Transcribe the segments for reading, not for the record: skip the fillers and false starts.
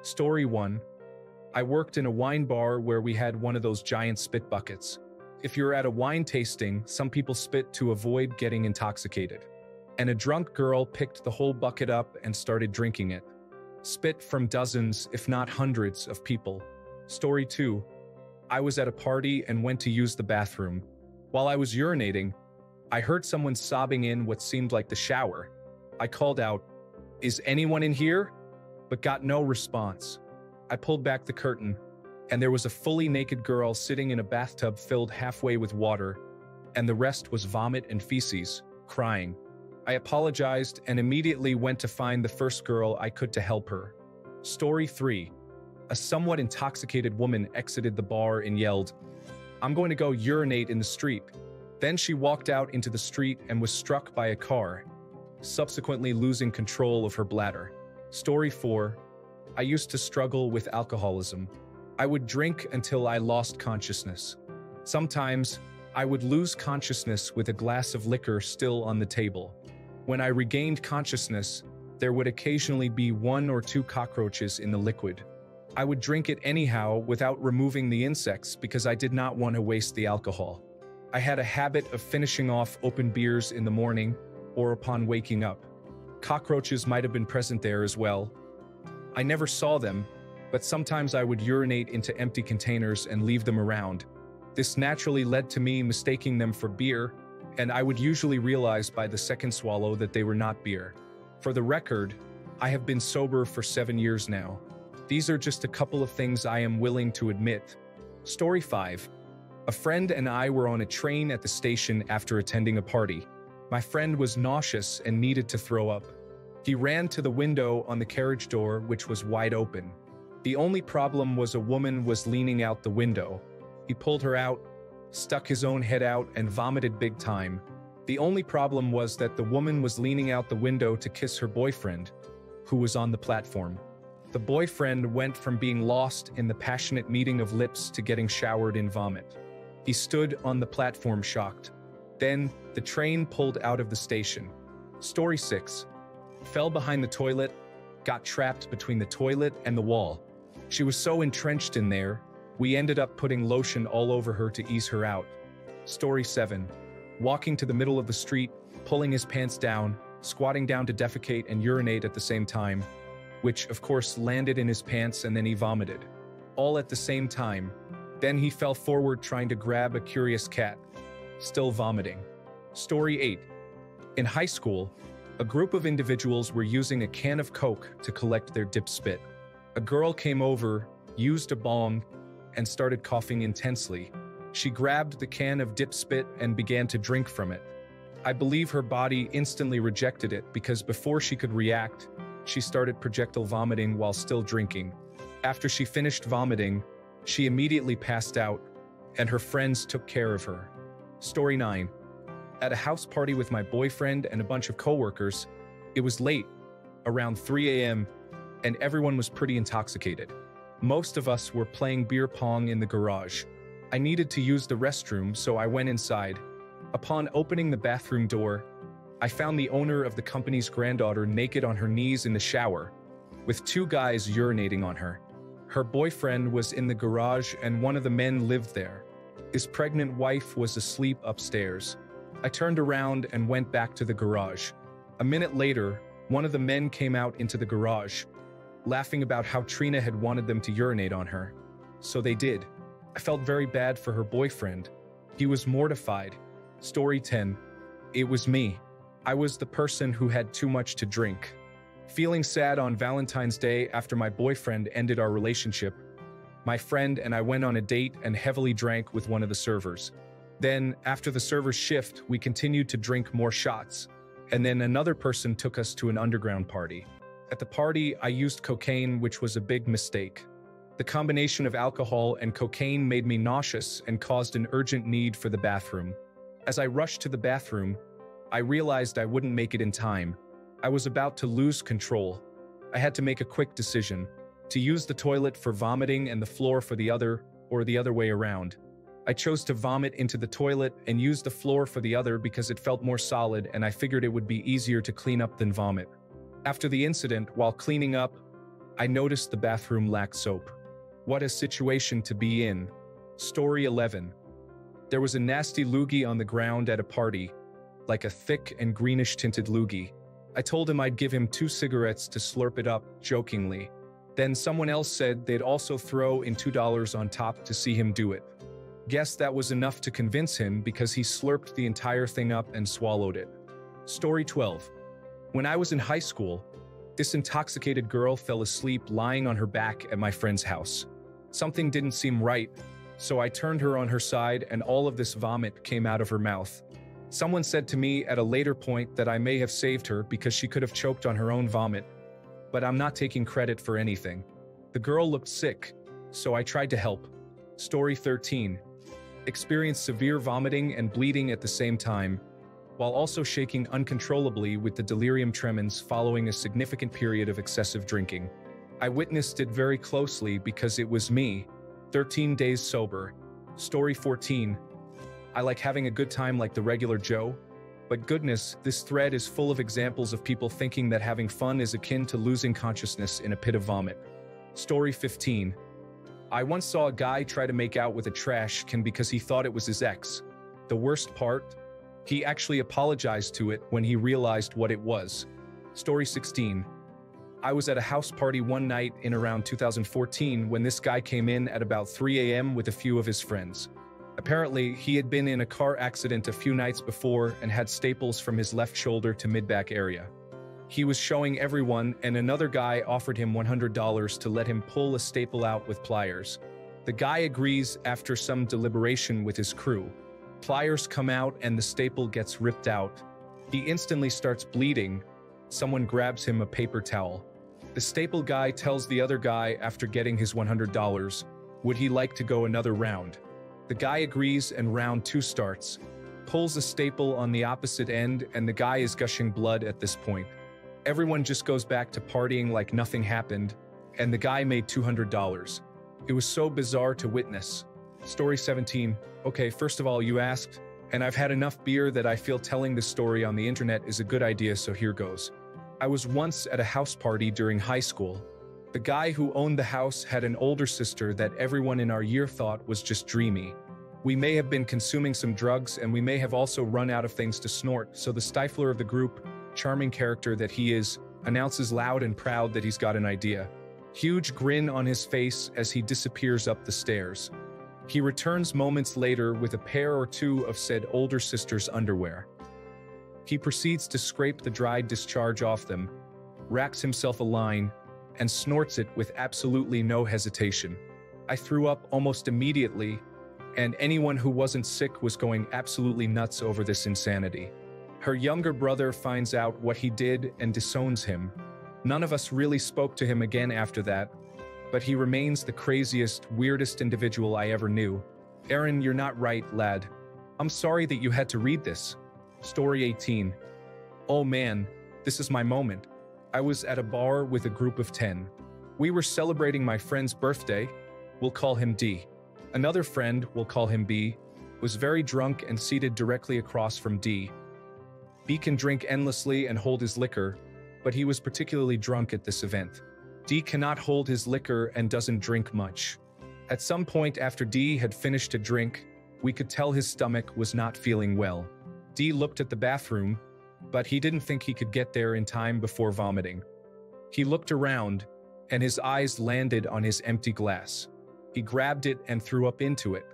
Story 1. I worked in a wine bar where we had one of those giant spit buckets. If you're at a wine tasting, some people spit to avoid getting intoxicated. And a drunk girl picked the whole bucket up and started drinking it. Spit from dozens, if not hundreds, of people. Story 2. I was at a party and went to use the bathroom. While I was urinating, I heard someone sobbing in what seemed like the shower. I called out, "Is anyone in here?" But got no response. I pulled back the curtain, and there was a fully naked girl sitting in a bathtub filled halfway with water, and the rest was vomit and feces, crying. I apologized and immediately went to find the first girl I could to help her. Story 3. A somewhat intoxicated woman exited the bar and yelled, "I'm going to go urinate in the street." Then she walked out into the street and was struck by a car, subsequently losing control of her bladder. Story 4. I used to struggle with alcoholism. I would drink until I lost consciousness. Sometimes, I would lose consciousness with a glass of liquor still on the table. When I regained consciousness, there would occasionally be 1 or 2 cockroaches in the liquid. I would drink it anyhow without removing the insects because I did not want to waste the alcohol. I had a habit of finishing off open beers in the morning or upon waking up. Cockroaches might have been present there as well. I never saw them, but sometimes I would urinate into empty containers and leave them around. This naturally led to me mistaking them for beer, and I would usually realize by the second swallow that they were not beer. For the record, I have been sober for 7 years now. These are just a couple of things I am willing to admit. Story 5. A friend and I were on a train at the station after attending a party. My friend was nauseous and needed to throw up. He ran to the window on the carriage door, which was wide open. The only problem was a woman was leaning out the window. He pulled her out, stuck his own head out, and vomited big time. The only problem was that the woman was leaning out the window to kiss her boyfriend, who was on the platform. The boyfriend went from being lost in the passionate meeting of lips to getting showered in vomit. He stood on the platform shocked. Then, the train pulled out of the station. Story 6. Fell behind the toilet, got trapped between the toilet and the wall. She was so entrenched in there, we ended up putting lotion all over her to ease her out. Story 7. Walking to the middle of the street, pulling his pants down, squatting down to defecate and urinate at the same time, which of course landed in his pants and then he vomited. All at the same time. Then he fell forward trying to grab a curious cat, still vomiting. Story 8. In high school, a group of individuals were using a can of Coke to collect their dip spit. A girl came over, used a bong, and started coughing intensely. She grabbed the can of dip spit and began to drink from it. I believe her body instantly rejected it because before she could react, she started projectile vomiting while still drinking. After she finished vomiting, she immediately passed out, and her friends took care of her. Story 9. At a house party with my boyfriend and a bunch of coworkers, it was late, around 3 a.m., and everyone was pretty intoxicated. Most of us were playing beer pong in the garage. I needed to use the restroom, so I went inside. Upon opening the bathroom door, I found the owner of the company's granddaughter naked on her knees in the shower, with 2 guys urinating on her. Her boyfriend was in the garage and one of the men lived there. His pregnant wife was asleep upstairs. I turned around and went back to the garage. A minute later, one of the men came out into the garage, laughing about how Trina had wanted them to urinate on her. So they did. I felt very bad for her boyfriend. He was mortified. Story 10. It was me. I was the person who had too much to drink. Feeling sad on Valentine's Day after my boyfriend ended our relationship, my friend and I went on a date and heavily drank with one of the servers. Then, after the server's shift, we continued to drink more shots, and then another person took us to an underground party. At the party, I used cocaine, which was a big mistake. The combination of alcohol and cocaine made me nauseous and caused an urgent need for the bathroom. As I rushed to the bathroom, I realized I wouldn't make it in time. I was about to lose control. I had to make a quick decision, to use the toilet for vomiting and the floor for the other, or the other way around. I chose to vomit into the toilet and use the floor for the other because it felt more solid and I figured it would be easier to clean up than vomit. After the incident, while cleaning up, I noticed the bathroom lacked soap. What a situation to be in. Story 11. There was a nasty loogie on the ground at a party, like a thick and greenish-tinted loogie. I told him I'd give him 2 cigarettes to slurp it up, jokingly. Then someone else said they'd also throw in $2 on top to see him do it. Guess that was enough to convince him because he slurped the entire thing up and swallowed it. Story 12. When I was in high school, this intoxicated girl fell asleep lying on her back at my friend's house. Something didn't seem right, so I turned her on her side and all of this vomit came out of her mouth. Someone said to me at a later point that I may have saved her because she could have choked on her own vomit, but I'm not taking credit for anything. The girl looked sick, so I tried to help. Story 13. Experienced severe vomiting and bleeding at the same time, while also shaking uncontrollably with the delirium tremens following a significant period of excessive drinking. I witnessed it very closely because it was me, 13 days sober. Story 14. I like having a good time like the regular Joe, but goodness, this thread is full of examples of people thinking that having fun is akin to losing consciousness in a pit of vomit. Story 15. I once saw a guy try to make out with a trash can because he thought it was his ex. The worst part? He actually apologized to it when he realized what it was. Story 16. I was at a house party one night in around 2014 when this guy came in at about 3 a.m. with a few of his friends. Apparently, he had been in a car accident a few nights before and had staples from his left shoulder to mid-back area. He was showing everyone, and another guy offered him $100 to let him pull a staple out with pliers. The guy agrees after some deliberation with his crew. Pliers come out and the staple gets ripped out. He instantly starts bleeding. Someone grabs him a paper towel. The staple guy tells the other guy after getting his $100, would he like to go another round? The guy agrees and round 2 starts. Pulls a staple on the opposite end and the guy is gushing blood at this point. Everyone just goes back to partying like nothing happened, and the guy made $200. It was so bizarre to witness. Story 17. Okay, first of all, you asked, and I've had enough beer that I feel telling this story on the internet is a good idea, so here goes. I was once at a house party during high school. The guy who owned the house had an older sister that everyone in our year thought was just dreamy. We may have been consuming some drugs and we may have also run out of things to snort, so the stifler of the group, charming character that he is, announces loud and proud that he's got an idea. Huge grin on his face as he disappears up the stairs. He returns moments later with a pair or 2 of said older sister's underwear. He proceeds to scrape the dried discharge off them, wraps himself a line, and snorts it with absolutely no hesitation. I threw up almost immediately, and anyone who wasn't sick was going absolutely nuts over this insanity. Her younger brother finds out what he did and disowns him. None of us really spoke to him again after that, but he remains the craziest, weirdest individual I ever knew. Aaron, you're not right, lad. I'm sorry that you had to read this. Story 18. Oh man, this is my moment. I was at a bar with a group of 10. We were celebrating my friend's birthday. We'll call him D. Another friend, we'll call him B, was very drunk and seated directly across from D. B can drink endlessly and hold his liquor, but he was particularly drunk at this event. D cannot hold his liquor and doesn't drink much. At some point after D had finished a drink, we could tell his stomach was not feeling well. D looked at the bathroom, but he didn't think he could get there in time before vomiting. He looked around, and his eyes landed on his empty glass. He grabbed it and threw up into it.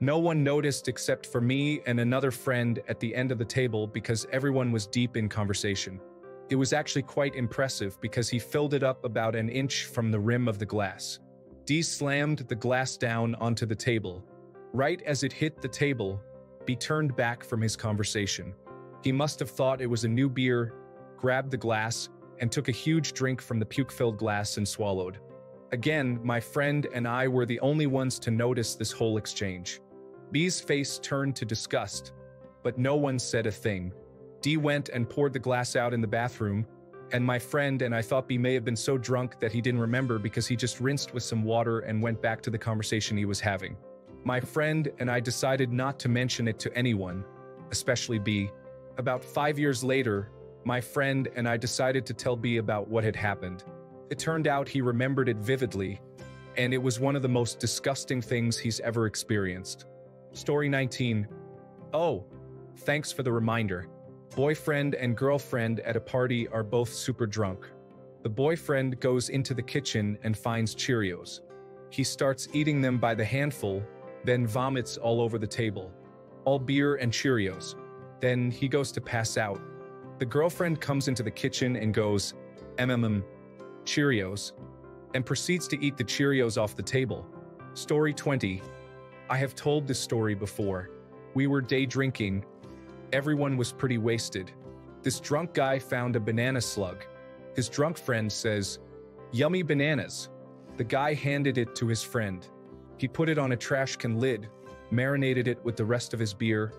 No one noticed except for me and another friend at the end of the table because everyone was deep in conversation. It was actually quite impressive because he filled it up about an inch from the rim of the glass. D slammed the glass down onto the table. Right as it hit the table, B turned back from his conversation. He must have thought it was a new beer, grabbed the glass, and took a huge drink from the puke-filled glass and swallowed. Again, my friend and I were the only ones to notice this whole exchange. B's face turned to disgust, but no one said a thing. D went and poured the glass out in the bathroom, and my friend and I thought B may have been so drunk that he didn't remember because he just rinsed with some water and went back to the conversation he was having. My friend and I decided not to mention it to anyone, especially B. About 5 years later, my friend and I decided to tell B about what had happened. It turned out he remembered it vividly, and it was one of the most disgusting things he's ever experienced. Story 19. Oh, thanks for the reminder. Boyfriend and girlfriend at a party are both super drunk. The boyfriend goes into the kitchen and finds Cheerios. He starts eating them by the handful, then vomits all over the table. All beer and Cheerios. Then he goes to pass out. The girlfriend comes into the kitchen and goes, Cheerios, and proceeds to eat the Cheerios off the table. Story 20. I have told this story before. We were day drinking. Everyone was pretty wasted. This drunk guy found a banana slug. His drunk friend says, "Yummy bananas." The guy handed it to his friend. He put it on a trash can lid, marinated it with the rest of his beer,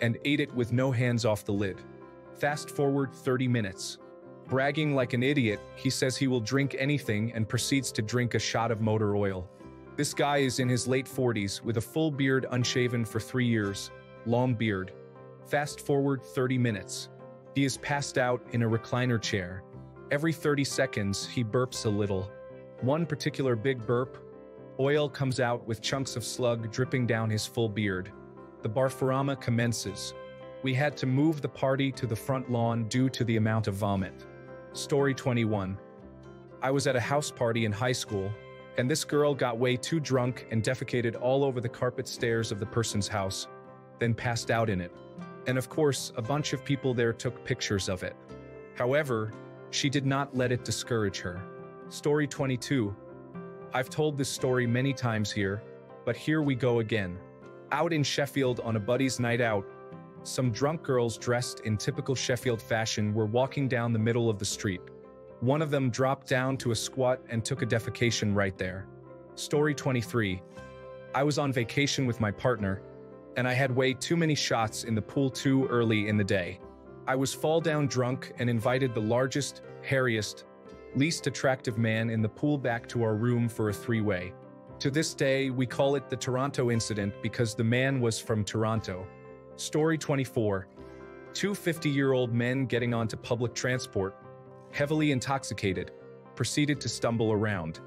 and ate it with no hands off the lid. Fast forward 30 minutes. Bragging like an idiot, he says he will drink anything and proceeds to drink a shot of motor oil. This guy is in his late 40s with a full beard, unshaven for 3 years. Long beard. Fast forward 30 minutes. He is passed out in a recliner chair. Every 30 seconds, he burps a little. One particular big burp, oil comes out with chunks of slug dripping down his full beard. The barfarama commences. We had to move the party to the front lawn due to the amount of vomit. Story 21. I was at a house party in high school, and this girl got way too drunk and defecated all over the carpet stairs of the person's house, then passed out in it. And of course, a bunch of people there took pictures of it. However, she did not let it discourage her. Story 22. I've told this story many times here, but here we go again. Out in Sheffield on a buddy's night out, some drunk girls dressed in typical Sheffield fashion were walking down the middle of the street. One of them dropped down to a squat and took a defecation right there. Story 23. I was on vacation with my partner, and I had way too many shots in the pool too early in the day. I was fall down drunk and invited the largest, hairiest, least attractive man in the pool back to our room for a three-way. To this day, we call it the Toronto incident because the man was from Toronto. Story 24. Two 50-year-old men getting onto public transport, heavily intoxicated, proceeded to stumble around.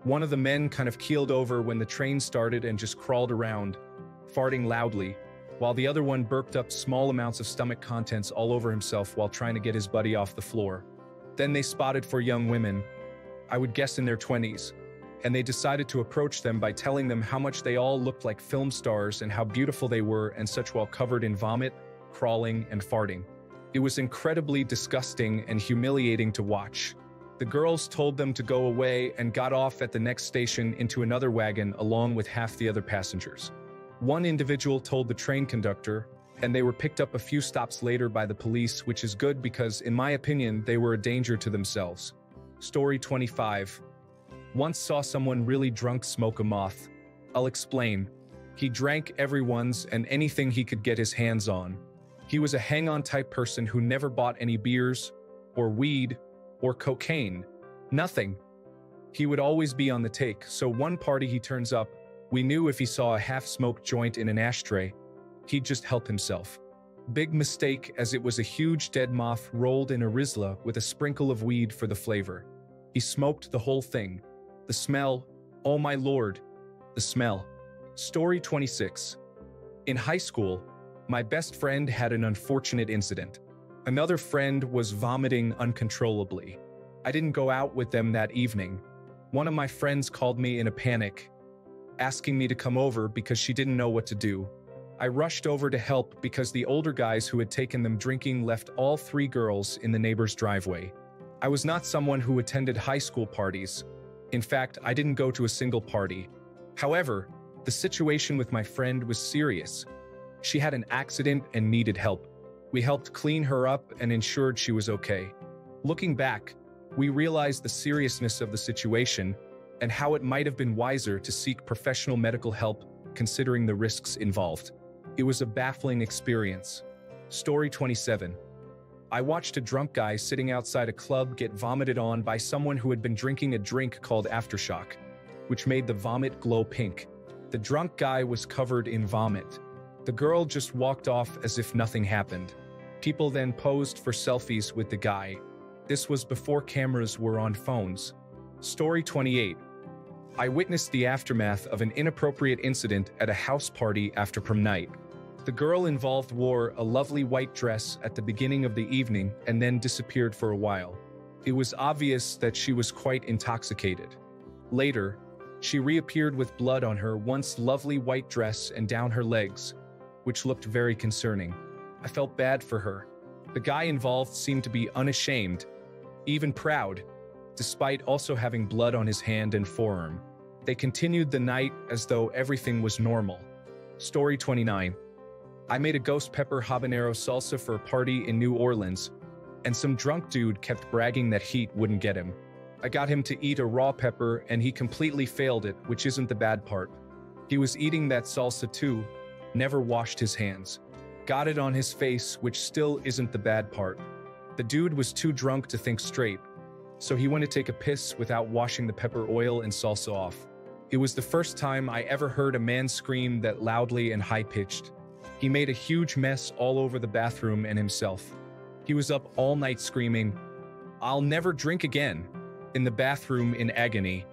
One of the men kind of keeled over when the train started and just crawled around, farting loudly, while the other one burped up small amounts of stomach contents all over himself while trying to get his buddy off the floor. Then they spotted 4 young women, I would guess in their 20s, and they decided to approach them by telling them how much they all looked like film stars and how beautiful they were and such, while covered in vomit, crawling, and farting. It was incredibly disgusting and humiliating to watch. The girls told them to go away and got off at the next station into another wagon along with half the other passengers. One individual told the train conductor, and they were picked up a few stops later by the police, which is good because, in my opinion, they were a danger to themselves. Story 25. Once saw someone really drunk smoke a moth. I'll explain. He drank everyone's and anything he could get his hands on. He was a hang-on type person who never bought any beers, or weed, or cocaine. Nothing. He would always be on the take, so one party he turns up, we knew if he saw a half-smoked joint in an ashtray, he'd just help himself. Big mistake, as it was a huge dead moth rolled in a Rizla with a sprinkle of weed for the flavor. He smoked the whole thing. The smell, oh my lord, the smell. Story 26. In high school, my best friend had an unfortunate incident. Another friend was vomiting uncontrollably. I didn't go out with them that evening. One of my friends called me in a panic, asking me to come over because she didn't know what to do. I rushed over to help because the older guys who had taken them drinking left all 3 girls in the neighbor's driveway. I was not someone who attended high school parties. In fact, I didn't go to a single party. However, the situation with my friend was serious. She had an accident and needed help. We helped clean her up and ensured she was okay. Looking back, we realized the seriousness of the situation and how it might have been wiser to seek professional medical help considering the risks involved. It was a baffling experience. Story 27. I watched a drunk guy sitting outside a club get vomited on by someone who had been drinking a drink called Aftershock, which made the vomit glow pink. The drunk guy was covered in vomit. The girl just walked off as if nothing happened. People then posed for selfies with the guy. This was before cameras were on phones. Story 28. I witnessed the aftermath of an inappropriate incident at a house party after prom night. The girl involved wore a lovely white dress at the beginning of the evening and then disappeared for a while. It was obvious that she was quite intoxicated. Later, she reappeared with blood on her once lovely white dress and down her legs, which looked very concerning. I felt bad for her. The guy involved seemed to be unashamed, even proud, despite also having blood on his hand and forearm. They continued the night as though everything was normal. Story 29. I made a ghost pepper habanero salsa for a party in New Orleans, and some drunk dude kept bragging that heat wouldn't get him. I got him to eat a raw pepper and he completely failed it, which isn't the bad part. He was eating that salsa too, never washed his hands. Got it on his face, which still isn't the bad part. The dude was too drunk to think straight, so he went to take a piss without washing the pepper oil and salsa off. It was the first time I ever heard a man scream that loudly and high-pitched. He made a huge mess all over the bathroom and himself. He was up all night screaming, "I'll never drink again," in the bathroom in agony.